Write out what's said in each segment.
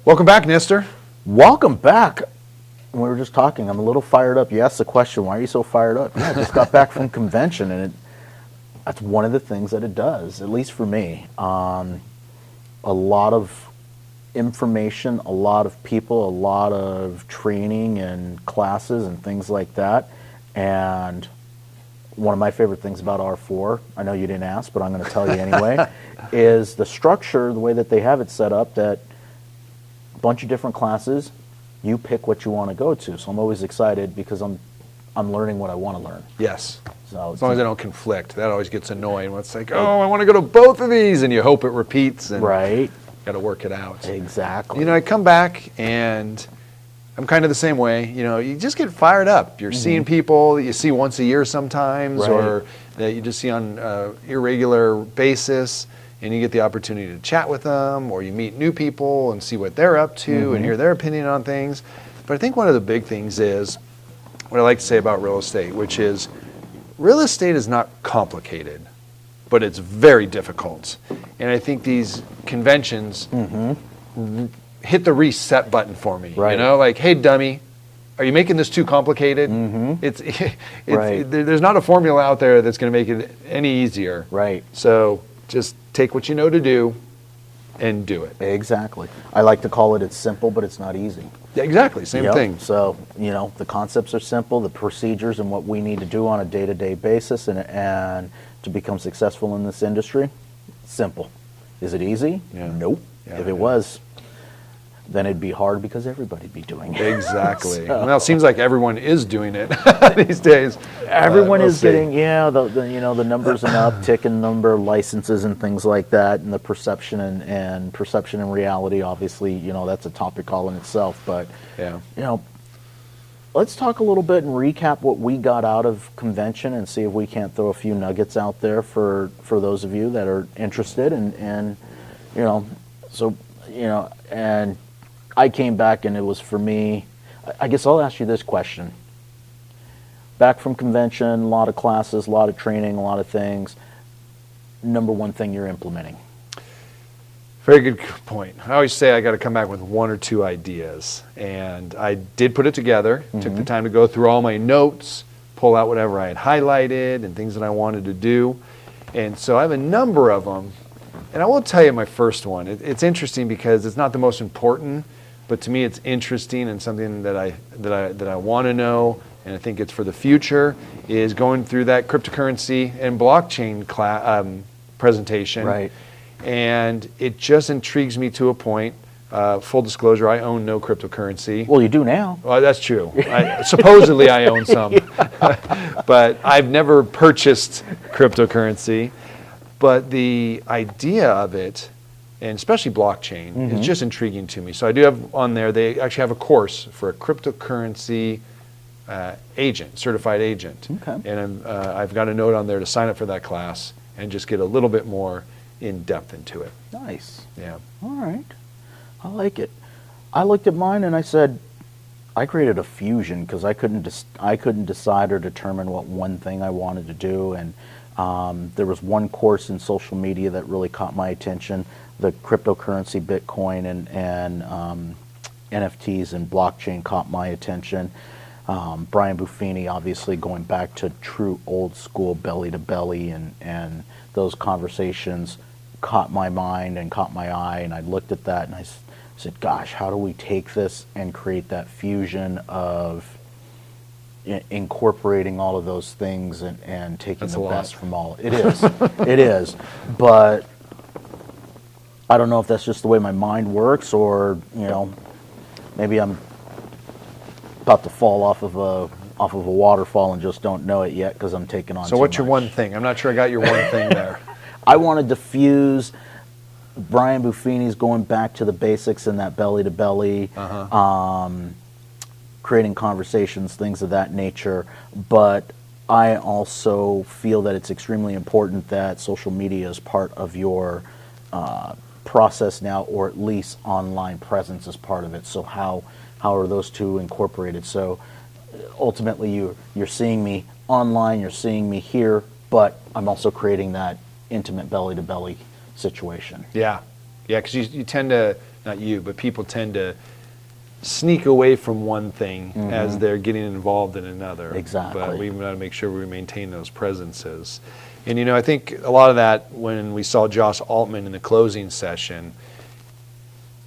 Welcome back, Nestor. Welcome back. We were just talking. I'm a little fired up. You asked the question, why are you so fired up? Yeah, I just got back from convention, and that's one of the things that it does, at least for me. A lot of information, a lot of people, a lot of training and classes and things like that. And one of my favorite things about R4, I know you didn't ask, but I'm going to tell you anyway, is the structure, the way that they have it set up, that a bunch of different classes, you pick what you want to go to. So I'm always excited because I'm learning what I want to learn. Yes. So as long as they don't conflict, that always gets annoying. When it's like, oh, I want to go to both of these, and you hope it repeats, and right. Got to work it out. Exactly. You know, I come back and I'm kind of the same way. You know, you just get fired up. You're seeing people that you see once a year sometimes, right. or that you just see on irregular basis, and you get the opportunity to chat with them, or you meet new people and see what they're up to and hear their opinion on things. But I think one of the big things is what I like to say about real estate, which is real estate is not complicated, but it's very difficult. And I think these conventions hit the reset button for me. Right. You know, like, hey, dummy, are you making this too complicated? It's right. There's not a formula out there that's going to make it any easier. Right. So just take what you know to do and do it. Exactly. I like to call it, it's simple, but it's not easy. Yeah, exactly. Same thing. So, you know, the concepts are simple, the procedures and what we need to do on a day-to-day basis and to become successful in this industry, simple. Is it easy? Yeah. Nope. Yeah, if it was, then it'd be hard because everybody'd be doing it. Exactly. Well, it seems like everyone is doing it these days. Everyone is getting, the numbers and uptick in number of licenses and things like that, and the perception and perception and reality, obviously, that's a topic all in itself. But, let's talk a little bit and recap what we got out of convention and see if we can't throw a few nuggets out there for those of you that are interested. And I came back and it was for me, I guess I'll ask you this question. Back from convention, a lot of classes, a lot of training, a lot of things. Number one thing you're implementing? Very good point. I always say I got to come back with one or two ideas. And I did put it together, took the time to go through all my notes, pull out whatever I had highlighted and things that I wanted to do. And so I have a number of them. And I will tell you my first one. It's interesting because it's not the most important, but to me it's interesting and something that I want to know, and I think it's for the future, is going through that cryptocurrency and blockchain presentation. Right. And it just intrigues me to a point. Full disclosure, I own no cryptocurrency. Well, you do now. Well, that's true. Supposedly I own some, but I've never purchased cryptocurrency. But the idea of it, and especially blockchain, is just intriguing to me. So I do have on there, they actually have a course for a cryptocurrency agent, certified agent. Okay. And I've got a note on there to sign up for that class and just get a little bit more in depth into it. Nice. Yeah. All right. I like it. I looked at mine and I said, I created a fusion because I couldn't decide or determine what one thing I wanted to do. And there was one course in social media that really caught my attention, the cryptocurrency, Bitcoin, and NFTs and blockchain caught my attention. Brian Buffini, obviously going back to true old school belly to belly, and those conversations caught my mind and caught my eye, and I looked at that and I said, gosh, how do we take this and create that fusion of incorporating all of those things and taking the best from all. It is. It is. But I don't know if that's just the way my mind works, or maybe I'm about to fall off of a waterfall and just don't know it yet because I'm taking on. So what's your one thing? I'm not sure I got your one thing there. I want to diffuse Brian Buffini's going back to the basics in that belly to belly. Creating conversations, things of that nature. But I also feel that it's extremely important that social media is part of your process now, or at least online presence is part of it. So how are those two incorporated? So ultimately you're seeing me online, you're seeing me here, but I'm also creating that intimate belly to belly situation. Yeah. Yeah, because you tend to, not you, but people tend to sneak away from one thing as they're getting involved in another. Exactly. But we've got to make sure we maintain those presences. And, you know, I think a lot of that, when we saw Josh Altman in the closing session,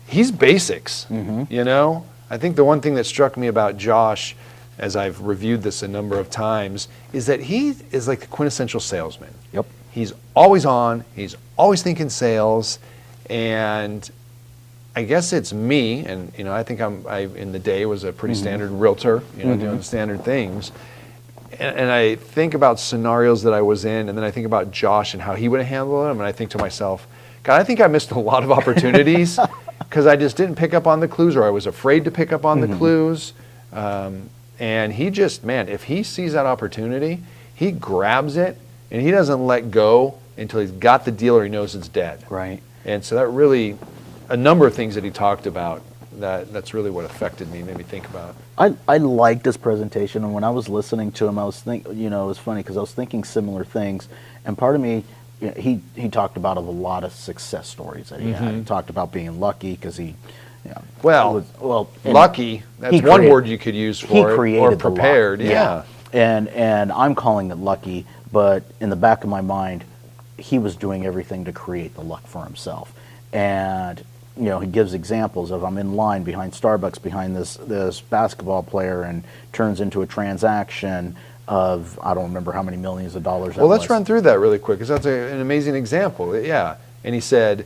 he's basics, you know? I think the one thing that struck me about Josh, as I've reviewed this a number of times, is that he is like the quintessential salesman. Yep. He's always on, he's always thinking sales, and I guess it's me, and you know, I think I in the day was a pretty standard realtor, you know, doing the standard things. And I think about scenarios that I was in, and then I think about Josh and how he would have handled them, and I think to myself, God, I think I missed a lot of opportunities because I just didn't pick up on the clues, or I was afraid to pick up on the clues. And he just, man, if he sees that opportunity, he grabs it, and he doesn't let go until he's got the deal or he knows it's dead. Right. And so that really, a number of things that he talked about, that's really what affected me, made me think about. I liked his presentation, and when I was listening to him, I was thinking, you know, it was funny because I was thinking similar things, and part of me, you know, he talked about a lot of success stories that he had. He talked about being lucky because he, you know, lucky, that's one word you could use for it, or prepared. Yeah. And I'm calling it lucky, but in the back of my mind, he was doing everything to create the luck for himself. And you know, he gives examples of, I'm in line behind Starbucks behind this basketball player, and turns into a transaction of, I don't remember how many millions of dollars. Well, let's run through that really quick, because that's an amazing example. Yeah. And he said,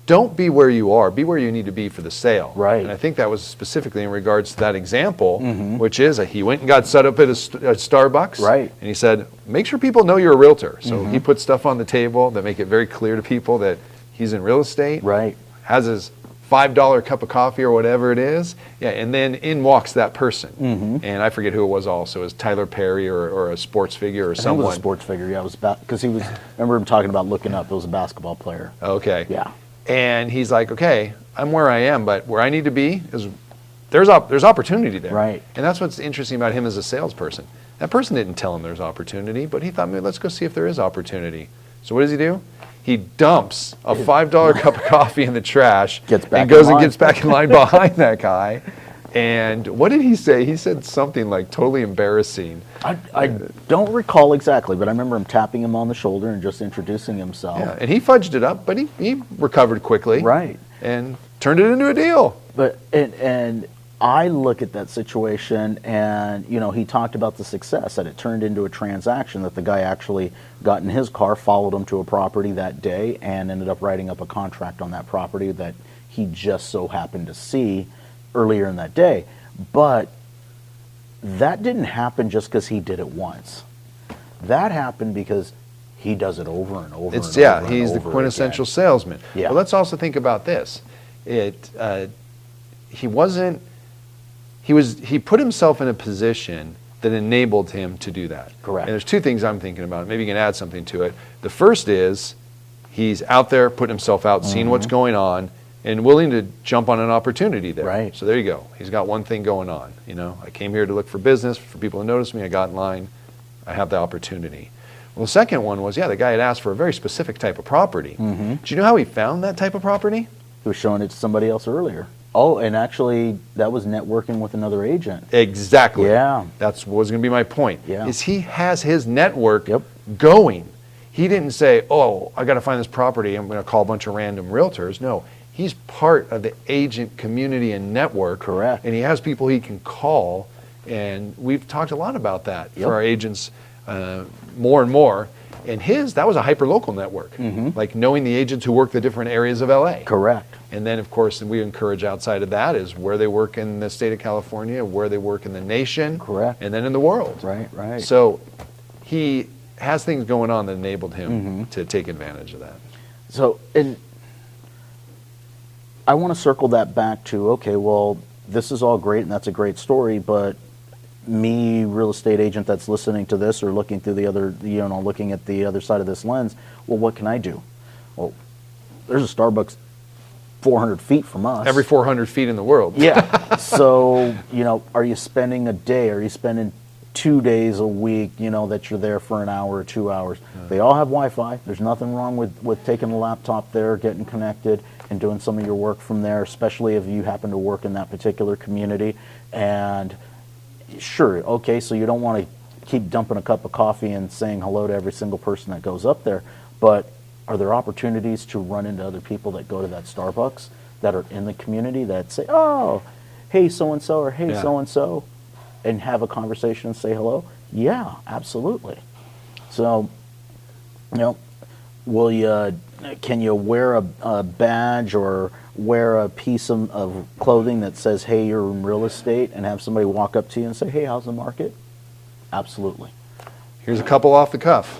don't be where you are, be where you need to be for the sale. Right. And I think that was specifically in regards to that example, which is he went and got set up at a Starbucks. Right. And he said, make sure people know you're a realtor. So he put stuff on the table that make it very clear to people that he's in real estate. Right. Has his $5 cup of coffee or whatever it is. Yeah. And then in walks that person. And I forget who it was also. It was Tyler Perry or a sports figure or someone. It was a sports figure, yeah. It was because he was, I remember him talking about looking up. It was a basketball player. Okay. Yeah. And he's like, okay, I'm where I am, but where I need to be is there's opportunity there. Right. And that's what's interesting about him as a salesperson. That person didn't tell him there's opportunity, but he thought, maybe let's go see if there is opportunity. So what does he do? He dumps a $5 cup of coffee in the trash and goes and gets back in line behind that guy. And what did he say? He said something like totally embarrassing. I don't recall exactly, but I remember him tapping him on the shoulder and just introducing himself. Yeah, and he fudged it up, but he recovered quickly. Right. And turned it into a deal. But and I look at that situation, and you know, he talked about the success that it turned into a transaction, that the guy actually got in his car, followed him to a property that day, and ended up writing up a contract on that property that he just so happened to see earlier in that day. But that didn't happen just because he did it once. That happened because he does it over and over. He's the quintessential salesman. Yeah. But let's also think about this. He put himself in a position that enabled him to do that. Correct. And there's two things I'm thinking about. Maybe you can add something to it. The first is he's out there putting himself out, seeing what's going on, and willing to jump on an opportunity there. Right. So there you go. He's got one thing going on. You know, I came here to look for business, for people to notice me. I got in line. I have the opportunity. Well, the second one was, the guy had asked for a very specific type of property. Do you know how he found that type of property? He was showing it to somebody else earlier. Oh, and actually, that was networking with another agent. Exactly. Yeah. That's what was going to be my point. Yeah. Is he has his network going. He didn't say, oh, I got to find this property. I'm going to call a bunch of random realtors. No, he's part of the agent community and network. Correct. And he has people he can call. And we've talked a lot about that for our agents more and more. And that was a hyper-local network, like knowing the agents who work the different areas of LA. Correct. And then, of course, we encourage outside of that is where they work in the state of California, where they work in the nation. Correct. And then in the world. Right. So he has things going on that enabled him to take advantage of that. So, and I want to circle that back to, okay, well, this is all great and that's a great story, but me, real estate agent that's listening to this or looking through the other, looking at the other side of this lens, well, what can I do? Well, there's a Starbucks 400 feet from us. Every 400 feet in the world. Yeah. So, are you spending a day? Are you spending 2 days a week, that you're there for an hour or 2 hours. They all have Wi-Fi. There's nothing wrong with taking a laptop there, getting connected, and doing some of your work from there, especially if you happen to work in that particular community. And sure, okay, so you don't want to keep dumping a cup of coffee and saying hello to every single person that goes up there, but are there opportunities to run into other people that go to that Starbucks that are in the community that say, oh, hey, so-and-so, or hey, so-and-so, and have a conversation and say hello? Yeah, absolutely. So, can you wear a badge or wear a piece of clothing that says, hey, you're in real estate, and have somebody walk up to you and say, hey, how's the market? Absolutely. Here's a couple off the cuff.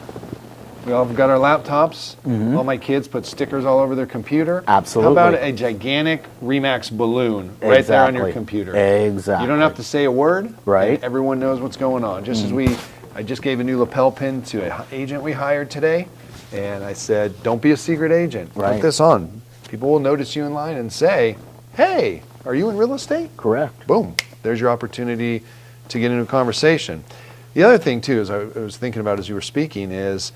We all got our laptops. All my kids put stickers all over their computer. Absolutely. How about a gigantic ReMax balloon right there on your computer? Exactly. You don't have to say a word. Right. And everyone knows what's going on. Just as I just gave a new lapel pin to an agent we hired today, and I said, don't be a secret agent. Right. Put this on. People will notice you in line and say, hey, are you in real estate? Correct. Boom. There's your opportunity to get into a conversation. The other thing, too, as I was thinking about as you were speaking, is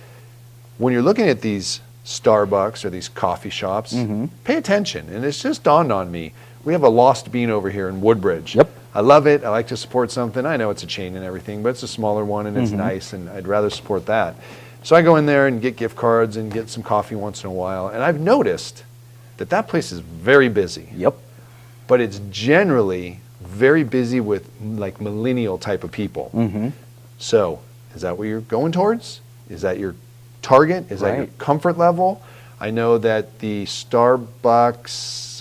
when you're looking at these Starbucks or these coffee shops, pay attention. And it's just dawned on me. We have a Lost Bean over here in Woodbridge. Yep. I love it. I like to support something. I know it's a chain and everything, but it's a smaller one and it's nice, and I'd rather support that. So I go in there and get gift cards and get some coffee once in a while. And I've noticed that place is very busy. Yep. But it's generally very busy with like millennial type of people. So is that what you're going towards? Is that your target? Is that your comfort level? I know that the Starbucks,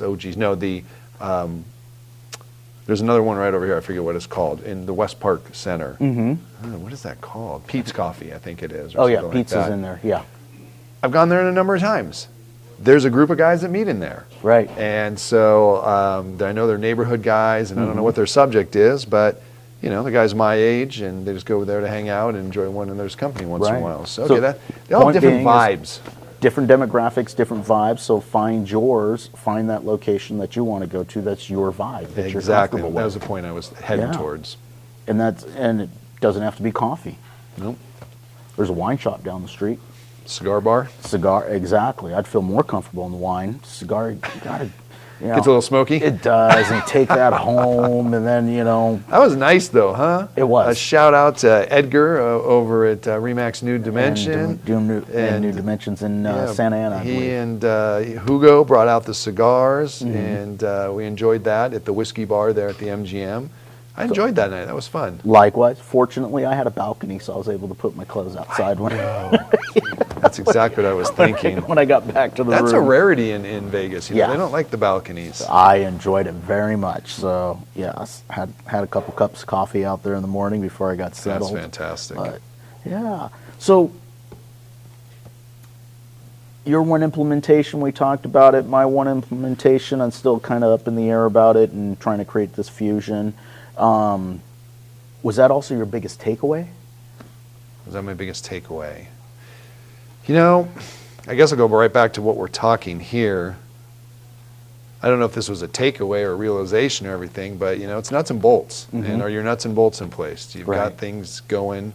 there's another one right over here, I forget what it's called, in the West Park Center. What is that called? Pete's Coffee, I think it is. Oh yeah, Pizza's in there, yeah. I've gone there a number of times. There's a group of guys that meet in there. Right. And so I know they're neighborhood guys, and I don't know what their subject is, but the guy's my age, and they just go there to hang out and enjoy one another's company once in a while. So, they all have different vibes. Different demographics, different vibes. So find that location that you want to go to. That's your vibe. That Exactly. You're That was the point I was heading towards. And it doesn't have to be coffee. Nope. There's a wine shop down the street. Cigar bar. Exactly. I'd feel more comfortable in the wine. Cigar, you gotta. Gets a little smoky. It does, and take that home, and then That was nice, though, huh? It was. A shout out to Edgar over at ReMax New Dimension. And New Dimensions in Santa Ana. He and Hugo brought out the cigars, and we enjoyed that at the whiskey bar there at the MGM. I enjoyed that night. That was fun. Likewise. Fortunately, I had a balcony, so I was able to put my clothes outside. That's exactly what I was thinking. When I got back to the room. That's a rarity in Vegas. They don't like the balconies. I enjoyed it very much. So, yes, had a couple cups of coffee out there in the morning before I got settled. That's fantastic. But, yeah. So, your one implementation, we talked about it. My one implementation, I'm still kind of up in the air about it and trying to create this fusion. Was that also your biggest takeaway? Was that my biggest takeaway? I guess I'll go right back to what we're talking here. I don't know if this was a takeaway or a realization or everything, but it's nuts and bolts. And are your nuts and bolts in place? You've got things going.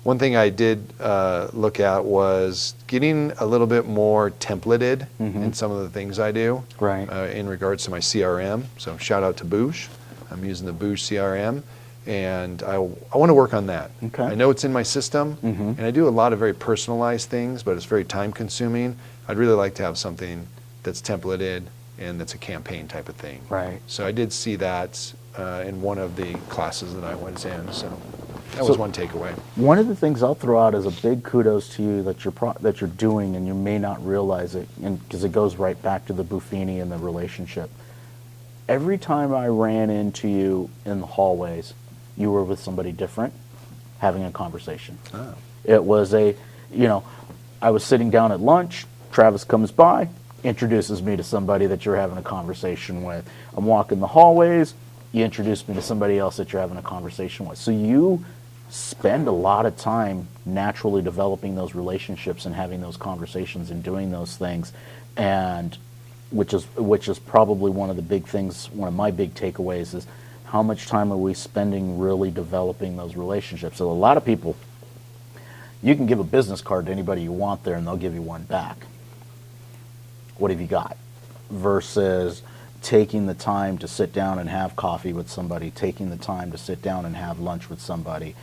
One thing I did look at was getting a little bit more templated in some of the things I do in regards to my CRM. So shout out to Boosh. I'm using the Boosh CRM, and I want to work on that. Okay. I know it's in my system, and I do a lot of very personalized things, but it's very time consuming. I'd really like to have something that's templated and that's a campaign type of thing. Right. So I did see that in one of the classes that I was in. So that was one takeaway. One of the things I'll throw out is a big kudos to you that you're doing, and you may not realize it, because it goes right back to the Buffini and the relationship. Every time I ran into you in the hallways, you were with somebody different, having a conversation. Oh. It was I was sitting down at lunch, Travis comes by, introduces me to somebody that you're having a conversation with. I'm walking the hallways, you introduce me to somebody else that you're having a conversation with. So you spend a lot of time naturally developing those relationships and having those conversations and doing those things, and which is probably one of the big things. One of my big takeaways is how much time are we spending really developing those relationships? So a lot of people, you can give a business card to anybody you want there and they'll give you one back. What have you got? Versus taking the time to sit down and have coffee with somebody, taking the time to sit down and have lunch with somebody,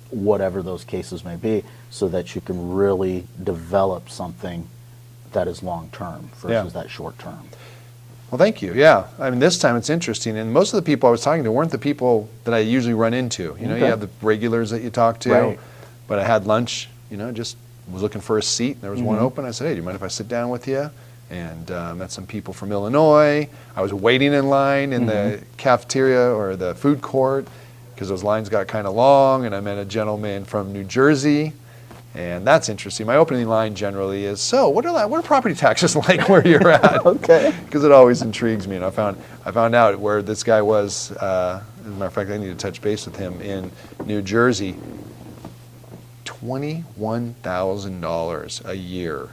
whatever those cases may be, so that you can really develop something that is long-term versus that short-term. Well, thank you. Yeah. I mean, this time it's interesting. And most of the people I was talking to weren't the people that I usually run into. You know, you have the regulars that you talk to. Right. But I had lunch, you know, just was looking for a seat. And there was one open. I said, hey, do you mind if I sit down with you? And met some people from Illinois. I was waiting in line in the cafeteria or the food court because those lines got kind of long. And I met a gentleman from New Jersey. And that's interesting. My opening line generally is, so what are property taxes like where you're at? Okay. Because it always intrigues me. And I found out where this guy was, as a matter of fact, I need to touch base with him in New Jersey. $21,000 a year.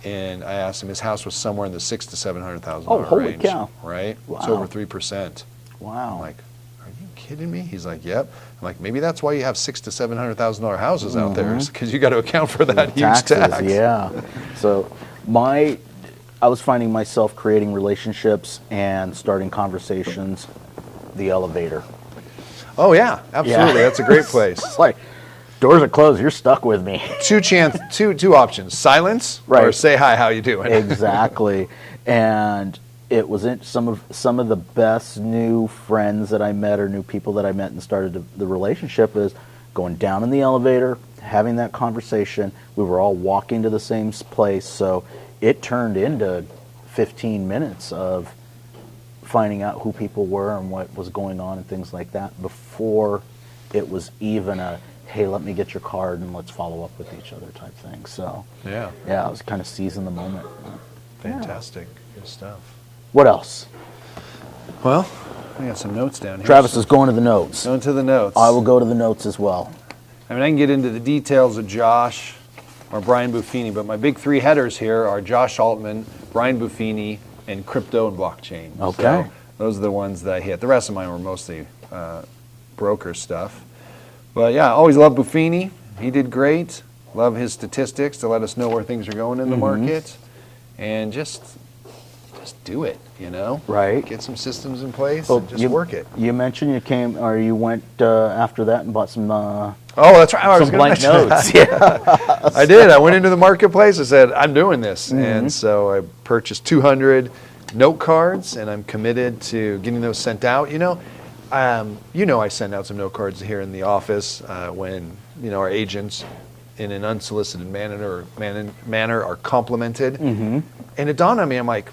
And I asked him, his house was somewhere in the $600,000 to $700,000 Oh, holy range. cow. Right? Wow. It's over 3%. Wow. I'm like, are you kidding me? He's like, yep. I'm like, maybe that's why you have $600,000 to $700,000 houses out there, because you got to account for that huge Taxes, tax. yeah. So I was finding myself creating relationships and starting conversations, the elevator. Oh yeah, absolutely. Yeah. That's a great place. It's like, doors are closed, you're stuck with me. Two options: silence, or Right. say hi. How you doing? Exactly. And it was some of the best new friends that I met or new people that I met and started the relationship is going down in the elevator, having that conversation. We were all walking to the same place, so it turned into 15 minutes of finding out who people were and what was going on and things like that before it was even a, hey, let me get your card and let's follow up with each other type thing. So Yeah. I was kind of seizing the moment. Fantastic. Good stuff. What else? Well, I got some notes down here. Travis is going to the notes. Going to the notes. I will go to the notes as well. I mean, I can get into the details of Josh or Brian Buffini, but my big three headers here are Josh Altman, Brian Buffini, and crypto and blockchain. Okay. So those are the ones that I hit. The rest of mine were mostly broker stuff. But yeah, I always loved Buffini. He did great. Love his statistics to let us know where things are going in the market. And just do it, you know? Right. Get some systems in place Well, and just work it. You mentioned you went after that and bought some Oh, that's right. I was some going blank to mention notes. that. Yeah. I did. I went into the marketplace. I said, I'm doing this. And so I purchased 200 note cards, and I'm committed to getting those sent out. You know, I send out some note cards here in the office when, our agents in an unsolicited manner are complimented. And it dawned on me, I'm like,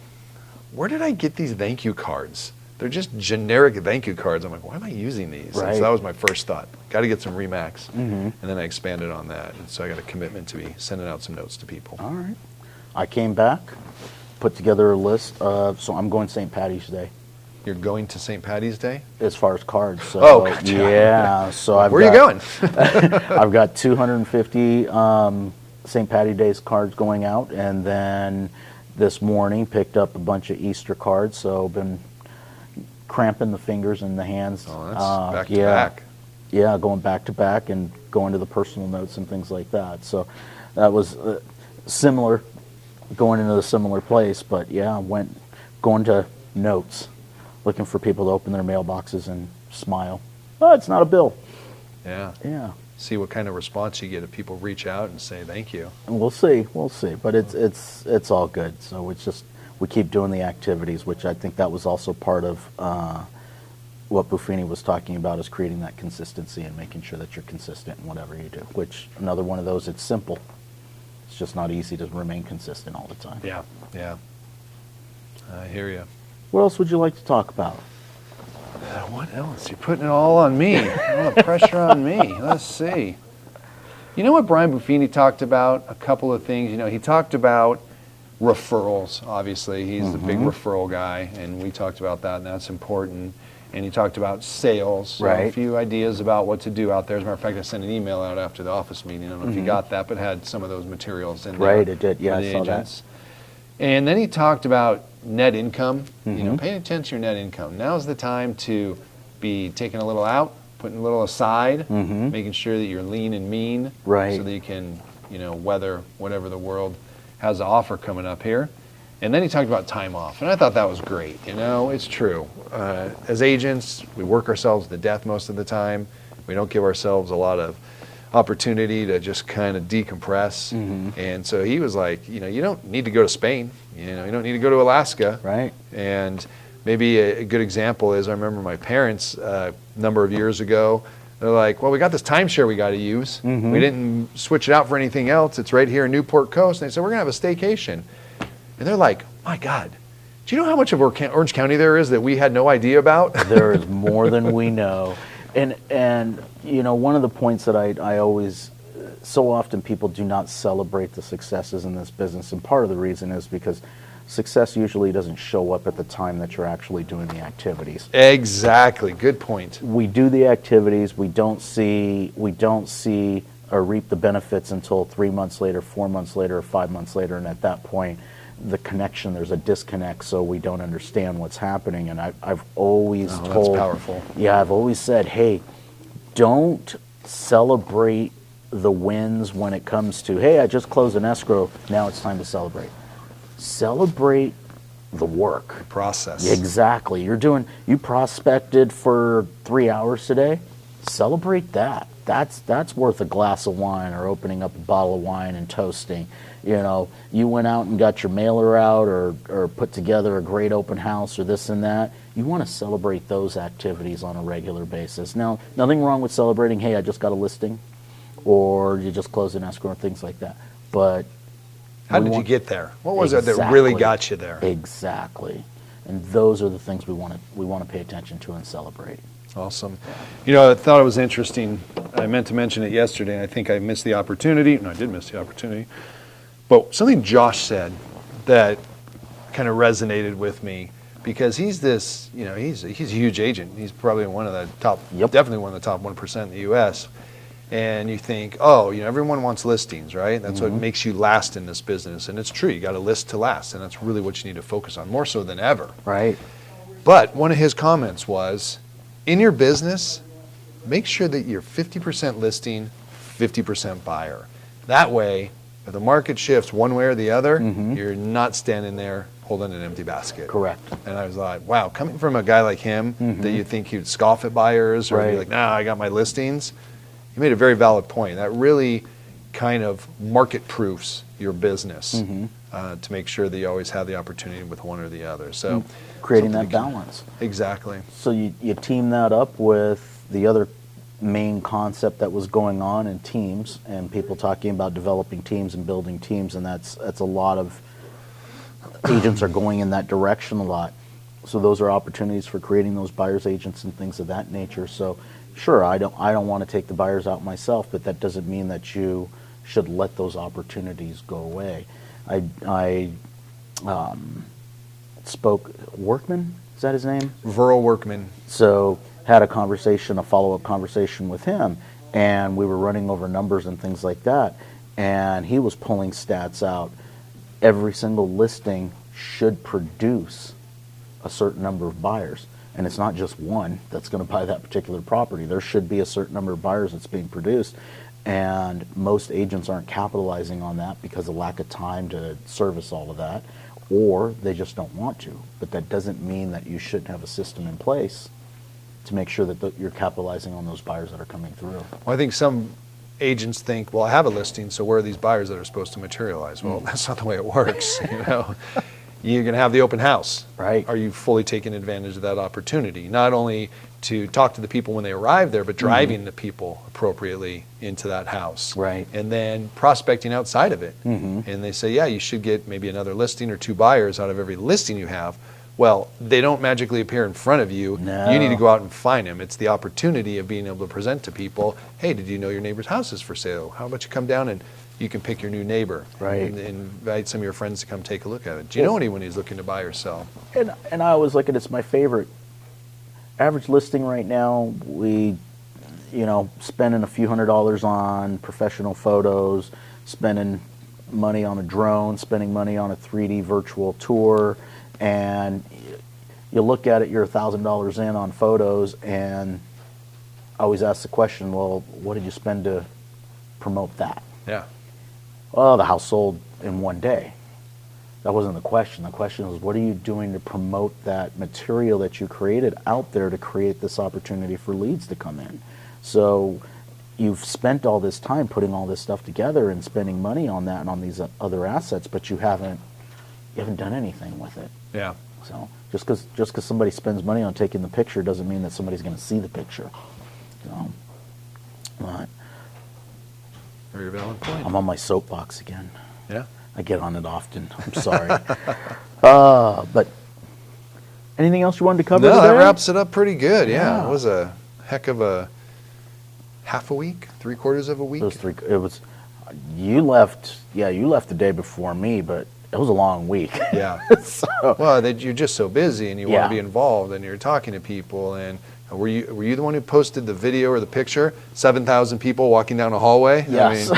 where did I get these thank you cards? They're just generic thank you cards. I'm like, why am I using these? Right. And so that was my first thought. Got to get some ReMax. And then I expanded on that. And so I got a commitment to be sending out some notes to people. All right. I came back, put together a list of, so I'm going St. Patty's Day You're going to St. Patty's Day? as far as cards. So, Oh, gotcha. yeah. So Where are you going? I've got 250 St. Patty's Day cards going out, and then this morning picked up a bunch of Easter cards. So been cramping the fingers and the hands. Oh, that's back to yeah. back. Yeah, going back to back and going to the personal notes and things like that. So that was similar, going into a similar place. But yeah, going to notes, looking for people to open their mailboxes and smile. Oh, it's not a bill. Yeah. Yeah, See what kind of response you get if people reach out and say thank you. and we'll see. But it's all good. So it's just we keep doing the activities, which I think that was also part of what Buffini was talking about, is creating that consistency and making sure that you're consistent in whatever you do. Which another one of those, it's simple. It's just not easy to remain consistent all the time. Yeah. I hear you. What else would you like to talk about? What else? You're putting it all on me. All the pressure on me. Let's see. You know what Brian Buffini talked about? A couple of things. He talked about referrals, obviously. He's the big referral guy, and we talked about that, and that's important. And he talked about sales. So Right. A few ideas about what to do out there. As a matter of fact, I sent an email out after the office meeting. I don't know if you got that, but had some of those materials in there. Right, it did. Yeah, for I the saw that. agents. And then he talked about net income, paying attention to your net income. Now's the time to be taking a little out, putting a little aside, making sure that you're lean and mean, right, so that you can, weather whatever the world has to offer coming up here. And then he talked about time off, and I thought that was great. It's true. As agents, we work ourselves to death most of the time. We don't give ourselves a lot of opportunity to just kind of decompress. And so he was like, you don't need to go to Spain. You don't need to go to Alaska. right, And maybe a good example is I remember my parents a number of years ago. They're like, well, we got this timeshare we got to use. We didn't switch it out for anything else. It's right here in Newport Coast. And they said, we're going to have a staycation. And they're like, my God, do you know how much of Orange County there is that we had no idea about? There is more than we know. And one of the points that I always, so often people do not celebrate the successes in this business. And part of the reason is because success usually doesn't show up at the time that you're actually doing the activities. Exactly. Good point. We do the activities. We don't see or reap the benefits until 3 months later, 4 months later, or 5 months later. And at that point, there's a disconnect, so we don't understand what's happening. And I've always told, that's powerful. Yeah, I've always said, hey, don't celebrate the wins when it comes to, hey, I just closed an escrow, now it's time to celebrate. Celebrate the work. Process. Exactly. You prospected for 3 hours today. Celebrate that. That's worth a glass of wine, or opening up a bottle of wine and toasting. You went out and got your mailer out, or put together a great open house, or this and that. You want to celebrate those activities on a regular basis. Now, nothing wrong with celebrating, hey, I just got a listing, or you just closed an escrow, and things like that. But how did you get there? What was it that really got you there? Exactly. And those are the things we want to pay attention to and celebrate. Awesome. I thought it was interesting. I meant to mention it yesterday, and I think I missed the opportunity. No, I did miss the opportunity. But something Josh said that kind of resonated with me, because he's this, he's a huge agent. He's probably one of the top, definitely one of the top 1% in the U.S. And you think, everyone wants listings, right? That's what makes you last in this business. And it's true. You got to list to last, and that's really what you need to focus on, more so than ever. Right. But one of his comments was, in your business, make sure that you're 50% listing, 50% buyer. That way, if the market shifts one way or the other, you're not standing there holding an empty basket. Correct. And I was like, wow, coming from a guy like him, that you think he'd scoff at buyers or be like, nah, I got my listings. He made a very valid point. That really kind of market proofs your business to make sure that you always have the opportunity with one or the other. So creating that balance. Exactly. So you team that up with the other main concept that was going on in teams, and people talking about developing teams and building teams, and that's a lot of agents are going in that direction a lot. So those are opportunities for creating those buyers agents and things of that nature. So sure, I don't want to take the buyers out myself, but that doesn't mean that you should let those opportunities go away. I spoke, Workman, is that his name? Verl Workman. So had a follow-up conversation with him, and we were running over numbers and things like that, and he was pulling stats out. Every single listing should produce a certain number of buyers, and it's not just one that's going to buy that particular property. There should be a certain number of buyers that's being produced, and most agents aren't capitalizing on that because of lack of time to service all of that, or they just don't want to. But that doesn't mean that you shouldn't have a system in place to make sure that you're capitalizing on those buyers that are coming through. Well, I think some agents think, well, I have a listing, so where are these buyers that are supposed to materialize? Well, that's not the way it works. You're going to have the open house. Right. Are you fully taking advantage of that opportunity? Not only to talk to the people when they arrive there, but driving the people appropriately into that house. Right. And then prospecting outside of it. And they say, yeah, you should get maybe another listing or 2 buyers out of every listing you have. Well, they don't magically appear in front of you. No. You need to go out and find them. It's the opportunity of being able to present to people, hey, did you know your neighbor's house is for sale? How about you come down and you can pick your new neighbor, right, and invite some of your friends to come take a look at it. Do you know anyone who's looking to buy or sell? And I always look at it's my favorite. Average listing right now, we, spending a few $100s on professional photos, spending money on a drone, spending money on a 3D virtual tour, and you look at it, you're $1,000 in on photos, and I always ask the question, well, what did you spend to promote that? Yeah. Well, the house sold in one day. That wasn't the question. The question was, what are you doing to promote that material that you created out there to create this opportunity for leads to come in? So you've spent all this time putting all this stuff together and spending money on that and on these other assets, but you haven't done anything with it. Yeah. So just because somebody spends money on taking the picture doesn't mean that somebody's going to see the picture. So, but Very valid point. I'm on my soapbox again. Yeah. I get on it often. I'm sorry. But anything else you wanted to cover No, today? that wraps it up pretty good. Yeah. Yeah. It was a heck of a half a week, 3/4 of a week. It was. You left. Yeah, you left the day before me, but it was a long week. Yeah. So, Well, you're just so busy and you want Yeah. to be involved and you're talking to people. And were you the one who posted the video or the picture? 7,000 people walking down a hallway? Yes. I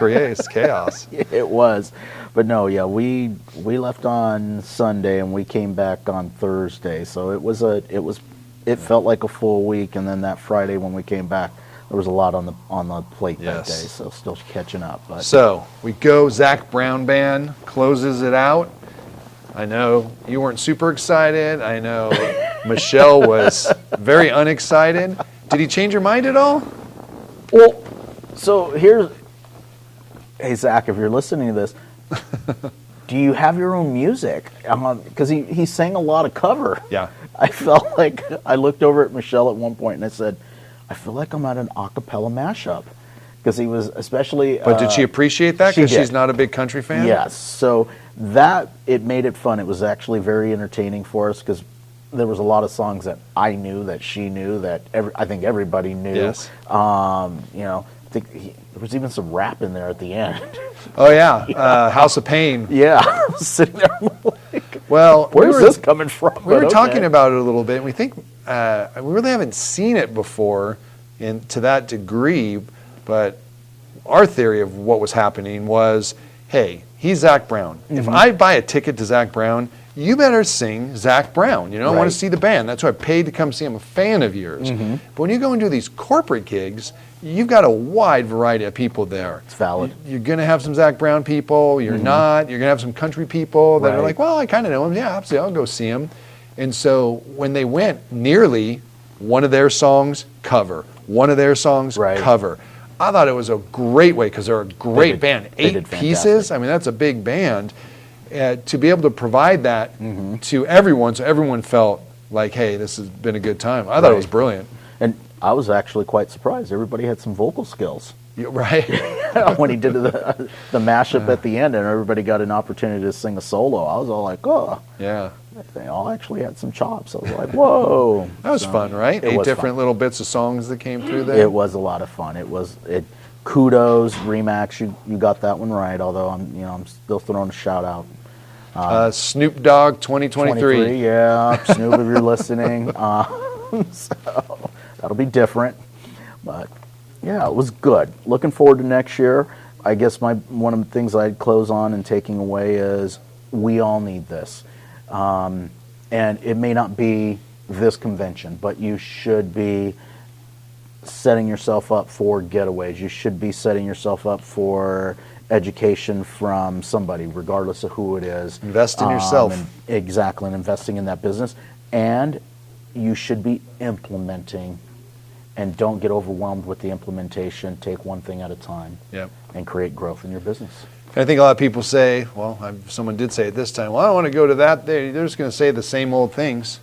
mean, it's chaos. it was, but no, yeah, we left on Sunday and we came back on Thursday. So it felt like a full week, and then that Friday when we came back, there was a lot on the plate that Yes. day. So still catching up. But So we go, Zach Brown Band closes it out. I know you weren't super excited. I know Michelle was very unexcited. Did he change your mind at all? well, so hey Zach, if you're listening to this, do you have your own music? Because he sang a lot of cover. Yeah. I felt like I looked over at Michelle at one point and I said, I feel like I'm at an a cappella mashup. Because he was especially... But did she appreciate that? she Because did. she's not a big country fan? Yes. So it made it fun. It was actually very entertaining for us because there was a lot of songs that I knew, that she knew, that I think everybody knew. Yes. I think there was even some rap in there at the end. Oh, yeah. House of Pain. Yeah. I was sitting there like, Well, where's this coming from? We were But talking okay. about it a little bit, and we think we really haven't seen it before to that degree, but our theory of what was happening was, hey, he's Zach Brown. If I buy a ticket to Zach Brown, you better sing Zach Brown. I want Right. to see the band. That's why I paid to come see. I'm a fan of yours. But when you go and do these corporate gigs, you've got a wide variety of people there. It's valid. You're going to have some Zach Brown people. You're not. You're going to have some country people that are Right. like, well, I kind of know him. Yeah, absolutely. I'll go see him. And so when they went, nearly one of their songs, cover. One of their songs, Right. cover. I thought it was a great way, because they're a great band. they 8 did pieces. fantastic. I mean, that's a big band. To be able to provide that to everyone, so everyone felt like, hey, this has been a good time. I thought it was Right. brilliant. And I was actually quite surprised. Everybody had some vocal skills. Right? When he did the mashup at the end and everybody got an opportunity to sing a solo, I was all like, oh, Yeah. they all actually had some chops. I was like, whoa. That was So, fun, right? it 8 was different fun. little bits of songs that came through there. It was a lot of fun. Kudos, ReMax, you got that one right, although I'm still throwing a shout out. Snoop Dogg 2023. Yeah, Snoop, if you're listening. So that'll be different. But yeah, it was good. Looking forward to next year. I guess one of the things I'd close on and taking away is we all need this. And it may not be this convention, but you should be setting yourself up for getaways. You should be setting yourself up for education from somebody, regardless of who it is. Invest in yourself. Exactly, and investing in that business. And you should be implementing, and don't get overwhelmed with the implementation. Take one thing at a time. Yep. And create growth in your business. I think a lot of people say, well, someone did say it this time, well, I don't want to go to that. They're just going to say the same old things.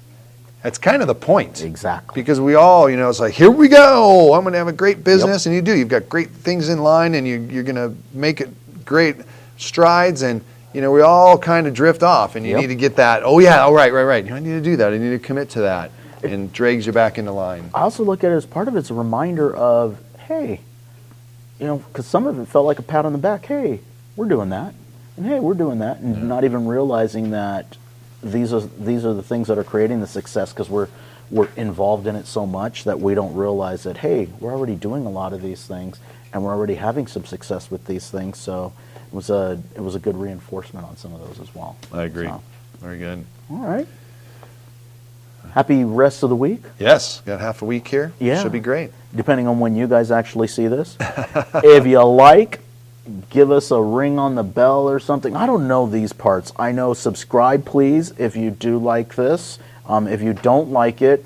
That's kind of the point. Exactly. Because we all, it's like, here we go. I'm going to have a great business. And you do. You've got great things in line, and you're going to make it great strides. And, we all kind of drift off. And you Yep. need to get that, oh, yeah, oh, right. I need to do that. I need to commit to that. And drags you back into line. I also look at it as part of it's a reminder of, hey, because some of it felt like a pat on the back. Hey, we're doing that. And hey, we're doing that. And not even realizing that these are the things that are creating the success, because we're involved in it so much that we don't realize that, hey, we're already doing a lot of these things and we're already having some success with these things. So it was a good reinforcement on some of those as well. I agree. So, Very good. All right. Happy rest of the week. Yes, got half a week here. Yeah. Should be great. Depending on when you guys actually see this. If you like, give us a ring on the bell or something. I don't know these parts. I know subscribe, please, if you do like this. If you don't like it,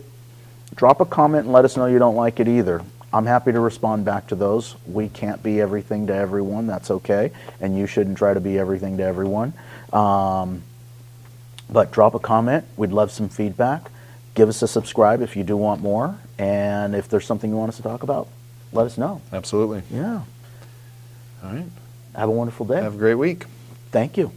drop a comment and let us know you don't like it either. I'm happy to respond back to those. We can't be everything to everyone. That's okay. And you shouldn't try to be everything to everyone. But drop a comment. We'd love some feedback. Give us a subscribe if you do want more. And if there's something you want us to talk about, let us know. Absolutely. Yeah. All right. Have a wonderful day. Have a great week. Thank you.